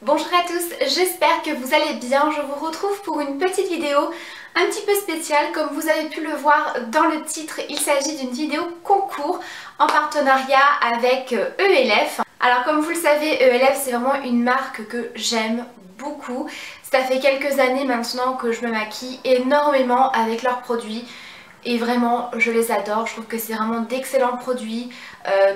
Bonjour à tous, j'espère que vous allez bien. Je vous retrouve pour une petite vidéo un petit peu spéciale. Comme vous avez pu le voir dans le titre, il s'agit d'une vidéo concours en partenariat avec ELF. Alors comme vous le savez, ELF c'est vraiment une marque que j'aime beaucoup. Ça fait quelques années maintenant que je me maquille énormément avec leurs produits. Et vraiment je les adore, je trouve que c'est vraiment d'excellents produits,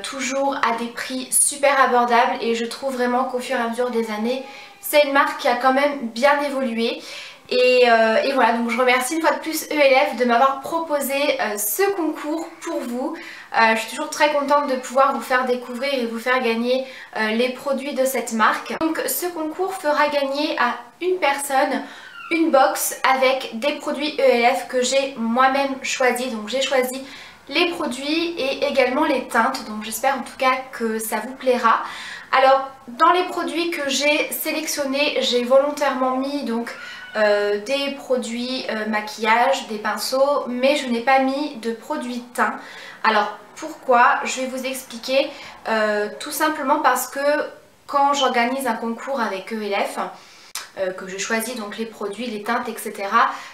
toujours à des prix super abordables, et je trouve vraiment qu'au fur et à mesure des années c'est une marque qui a quand même bien évolué. Et voilà, donc je remercie une fois de plus ELF de m'avoir proposé ce concours pour vous. Je suis toujours très contente de pouvoir vous faire découvrir et vous faire gagner les produits de cette marque. Donc ce concours fera gagner à une personne une box avec des produits ELF que j'ai moi-même choisi. Donc j'ai choisi les produits et également les teintes, donc j'espère en tout cas que ça vous plaira. Alors dans les produits que j'ai sélectionnés, j'ai volontairement mis donc des produits maquillage, des pinceaux, mais je n'ai pas mis de produits teint. Alors pourquoi? Je vais vous expliquer. Tout simplement parce que quand j'organise un concours avec ELF, que je choisis donc les produits, les teintes, etc.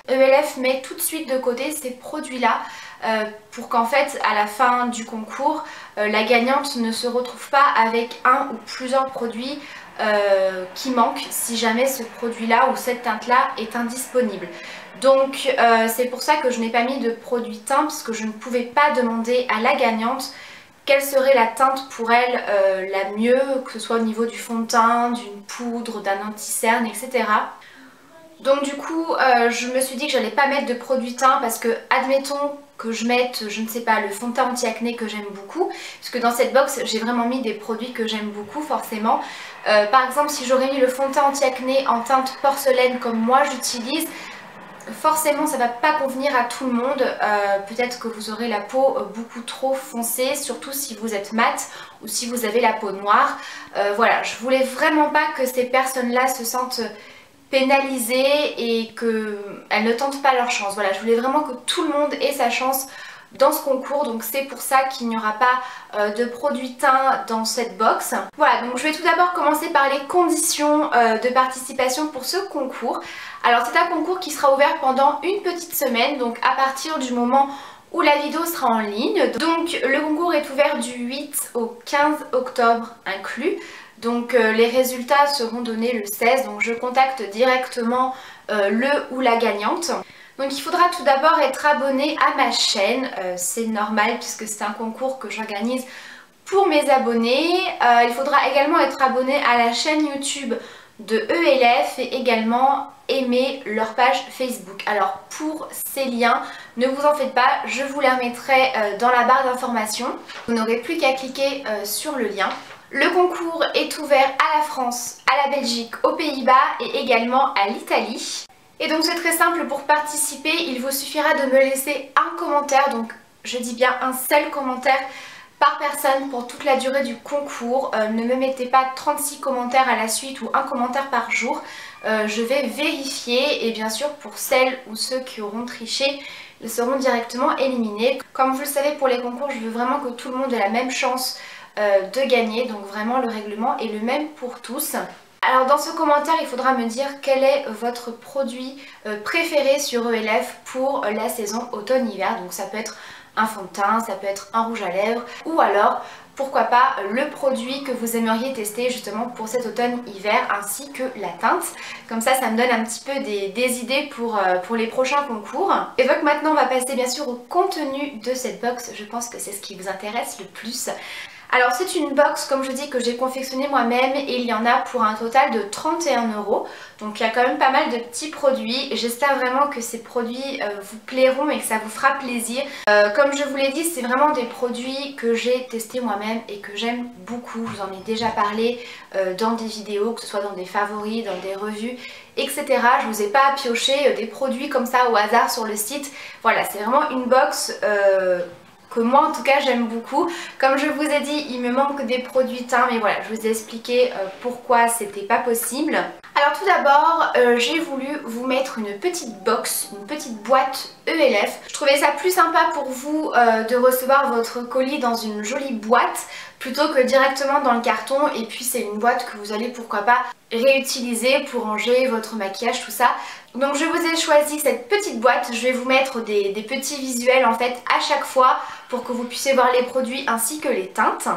ELF met tout de suite de côté ces produits-là pour qu'en fait à la fin du concours, la gagnante ne se retrouve pas avec un ou plusieurs produits qui manquent si jamais ce produit-là ou cette teinte-là est indisponible. Donc c'est pour ça que je n'ai pas mis de produit teint, parce que je ne pouvais pas demander à la gagnante quelle serait la teinte pour elle la mieux, que ce soit au niveau du fond de teint, d'une poudre, d'un anti-cerne, etc. Donc du coup je me suis dit que j'allais pas mettre de produit teint, parce que admettons que je mette, je ne sais pas, le fond de teint anti-acné que j'aime beaucoup, puisque dans cette box j'ai vraiment mis des produits que j'aime beaucoup forcément. Par exemple, si j'aurais mis le fond de teint anti-acné en teinte porcelaine comme moi j'utilise, forcément ça va pas convenir à tout le monde. Peut-être que vous aurez la peau beaucoup trop foncée, surtout si vous êtes mat ou si vous avez la peau noire. Voilà, je voulais vraiment pas que ces personnes-là se sentent pénalisées et qu'elles ne tentent pas leur chance. Voilà, je voulais vraiment que tout le monde ait sa chance dans ce concours, donc c'est pour ça qu'il n'y aura pas de produits teints dans cette box. Voilà, donc je vais tout d'abord commencer par les conditions de participation pour ce concours. Alors c'est un concours qui sera ouvert pendant une petite semaine, donc à partir du moment où la vidéo sera en ligne. Donc le concours est ouvert du 8 au 15 octobre inclus. Donc les résultats seront donnés le 16, donc je contacte directement le ou la gagnante. Donc il faudra tout d'abord être abonné à ma chaîne, c'est normal puisque c'est un concours que j'organise pour mes abonnés. Il faudra également être abonné à la chaîne YouTube de ELF et également aimer leur page Facebook. Alors pour ces liens, ne vous en faites pas, je vous les remettrai dans la barre d'informations. Vous n'aurez plus qu'à cliquer sur le lien. Le concours est ouvert à la France, à la Belgique, aux Pays-Bas et également à l'Italie. Et donc c'est très simple, pour participer, il vous suffira de me laisser un commentaire, donc je dis bien un seul commentaire par personne pour toute la durée du concours. Ne me mettez pas 36 commentaires à la suite ou un commentaire par jour. Je vais vérifier, et bien sûr pour celles ou ceux qui auront triché, ils seront directement éliminés. Comme vous le savez, pour les concours, je veux vraiment que tout le monde ait la même chance de gagner, donc vraiment le règlement est le même pour tous. Alors dans ce commentaire, il faudra me dire quel est votre produit préféré sur ELF pour la saison automne-hiver. Donc ça peut être un fond de teint, ça peut être un rouge à lèvres, ou alors pourquoi pas le produit que vous aimeriez tester justement pour cet automne-hiver, ainsi que la teinte. Comme ça me donne un petit peu des idées pour les prochains concours. Et donc maintenant on va passer bien sûr au contenu de cette box. Je pense que c'est ce qui vous intéresse le plus. Alors c'est une box, comme je dis, que j'ai confectionnée moi-même, et il y en a pour un total de 31 €. Donc il y a quand même pas mal de petits produits. J'espère vraiment que ces produits vous plairont et que ça vous fera plaisir. Comme je vous l'ai dit, c'est vraiment des produits que j'ai testés moi-même et que j'aime beaucoup. Je vous en ai déjà parlé dans des vidéos, que ce soit dans des favoris, dans des revues, etc. Je vous ai pas pioché des produits comme ça au hasard sur le site. Voilà, c'est vraiment une box que moi en tout cas j'aime beaucoup. Comme je vous ai dit, il me manque des produits teints, mais voilà, je vous ai expliqué pourquoi c'était pas possible. Alors tout d'abord, j'ai voulu vous mettre une petite box, une petite boîte ELF. Je trouvais ça plus sympa pour vous de recevoir votre colis dans une jolie boîte plutôt que directement dans le carton, et puis c'est une boîte que vous allez pourquoi pas réutiliser pour ranger votre maquillage, tout ça. Donc je vous ai choisi cette petite boîte, je vais vous mettre des petits visuels en fait à chaque fois pour que vous puissiez voir les produits ainsi que les teintes.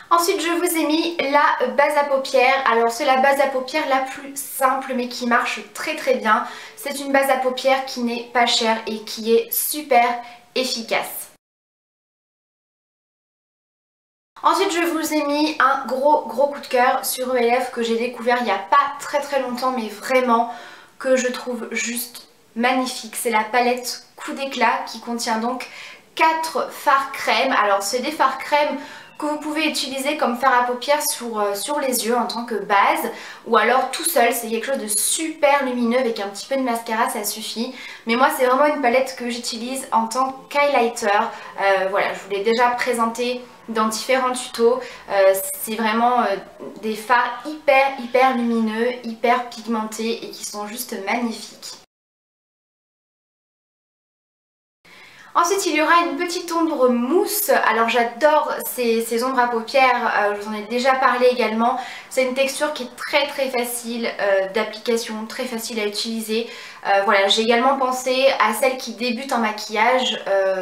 Ensuite je vous ai mis la base à paupières. Alors c'est la base à paupières la plus simple mais qui marche très bien. C'est une base à paupières qui n'est pas chère et qui est super efficace. Ensuite je vous ai mis un gros coup de cœur sur ELF que j'ai découvert il n'y a pas très longtemps, mais vraiment que je trouve juste magnifique. C'est la palette Coup d'éclat qui contient donc 4 fards crème. Alors c'est des fards crème que vous pouvez utiliser comme fard à paupières sur les yeux en tant que base, ou alors tout seul. C'est quelque chose de super lumineux, avec un petit peu de mascara ça suffit. Mais moi c'est vraiment une palette que j'utilise en tant qu'highlighter. Voilà, je vous l'ai déjà présenté dans différents tutos. C'est vraiment des fards hyper lumineux, hyper pigmentés et qui sont juste magnifiques. Ensuite il y aura une petite ombre mousse. Alors j'adore ces ombres à paupières, je vous en ai déjà parlé également. C'est une texture qui est très facile d'application, très facile à utiliser. Voilà, j'ai également pensé à celles qui débutent en maquillage,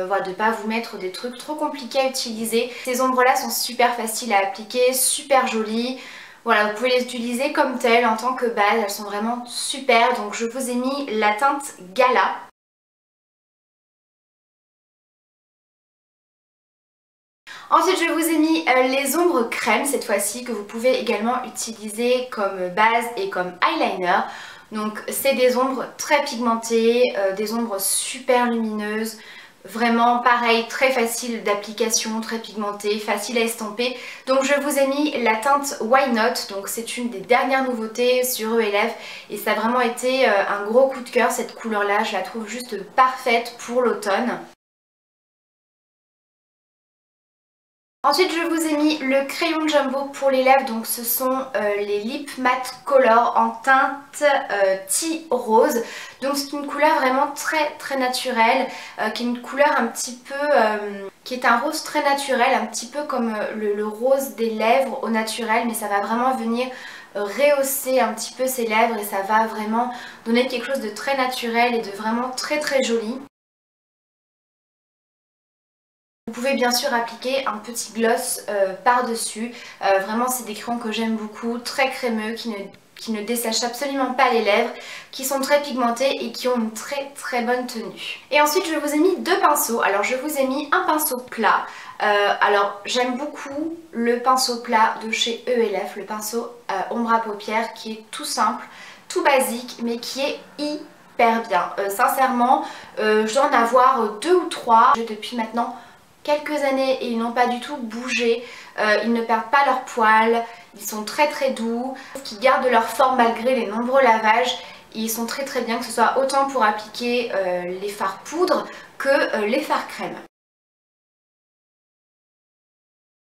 voilà, de ne pas vous mettre des trucs trop compliqués à utiliser. Ces ombres là sont super faciles à appliquer, super jolies. Voilà, vous pouvez les utiliser comme telles en tant que base, elles sont vraiment super. Donc je vous ai mis la teinte Gala. Ensuite je vous ai mis les ombres crème cette fois-ci, que vous pouvez également utiliser comme base et comme eyeliner. Donc c'est des ombres très pigmentées, des ombres super lumineuses, vraiment pareil, très facile d'application, très pigmentée, facile à estomper. Donc je vous ai mis la teinte Why Not, donc c'est une des dernières nouveautés sur ELF et ça a vraiment été un gros coup de cœur cette couleur là, je la trouve juste parfaite pour l'automne. Ensuite je vous ai mis le crayon Jumbo pour les lèvres, donc ce sont les Lip Matte Color en teinte Tea Rose. Donc c'est une couleur vraiment très naturelle, qui est une couleur un petit peu, qui est un rose très naturel, un petit peu comme le rose des lèvres au naturel, mais ça va vraiment venir rehausser un petit peu ses lèvres et ça va vraiment donner quelque chose de très naturel et de vraiment très joli. Vous pouvez bien sûr appliquer un petit gloss par-dessus. Vraiment c'est des crayons que j'aime beaucoup, très crémeux, qui ne dessèchent absolument pas les lèvres, qui sont très pigmentés et qui ont une très bonne tenue. Et ensuite je vous ai mis deux pinceaux. Alors je vous ai mis un pinceau plat. Alors j'aime beaucoup le pinceau plat de chez ELF, le pinceau ombre à paupières, qui est tout simple, tout basique, mais qui est hyper bien. Sincèrement, je dois en avoir 2 ou 3 depuis maintenant quelques années et ils n'ont pas du tout bougé, ils ne perdent pas leur poil, ils sont très doux, qui gardent leur forme malgré les nombreux lavages. Ils sont très bien, que ce soit autant pour appliquer les fards poudre que les fards crème.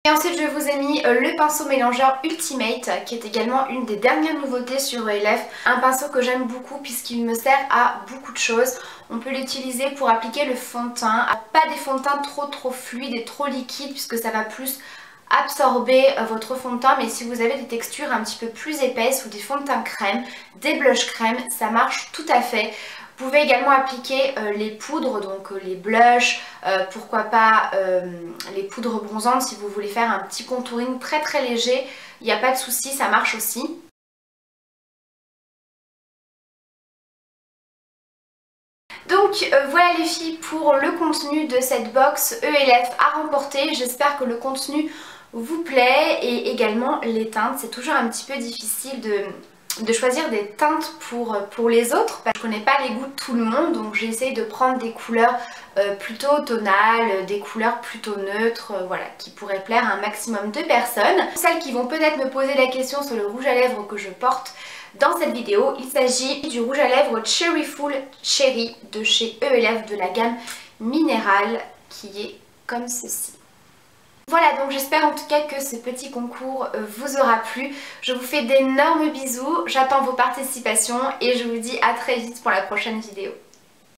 Et ensuite je vous ai mis le pinceau mélangeur Ultimate, qui est également une des dernières nouveautés sur ELF. Un pinceau que j'aime beaucoup puisqu'il me sert à beaucoup de choses. On peut l'utiliser pour appliquer le fond de teint. Pas des fonds de teint trop fluides et trop liquides, puisque ça va plus absorber votre fond de teint, mais si vous avez des textures un petit peu plus épaisses ou des fonds de teint crème, des blushs crème, ça marche tout à fait. Vous pouvez également appliquer les poudres, donc les blushs, pourquoi pas les poudres bronzantes si vous voulez faire un petit contouring très léger, il n'y a pas de souci, ça marche aussi. Donc voilà les filles pour le contenu de cette box ELF à remporter. J'espère que le contenu vous plaît et également les teintes. C'est toujours un petit peu difficile de choisir des teintes pour les autres, parce que je connais pas les goûts de tout le monde, donc j'essaye de prendre des couleurs plutôt tonales, des couleurs plutôt neutres, voilà, qui pourraient plaire à un maximum de personnes. Celles qui vont peut-être me poser la question sur le rouge à lèvres que je porte dans cette vidéo, il s'agit du rouge à lèvres Cherry Full Cherry de chez ELF, de la gamme Minérale, qui est comme ceci. Voilà, donc j'espère en tout cas que ce petit concours vous aura plu. Je vous fais d'énormes bisous, j'attends vos participations et je vous dis à très vite pour la prochaine vidéo.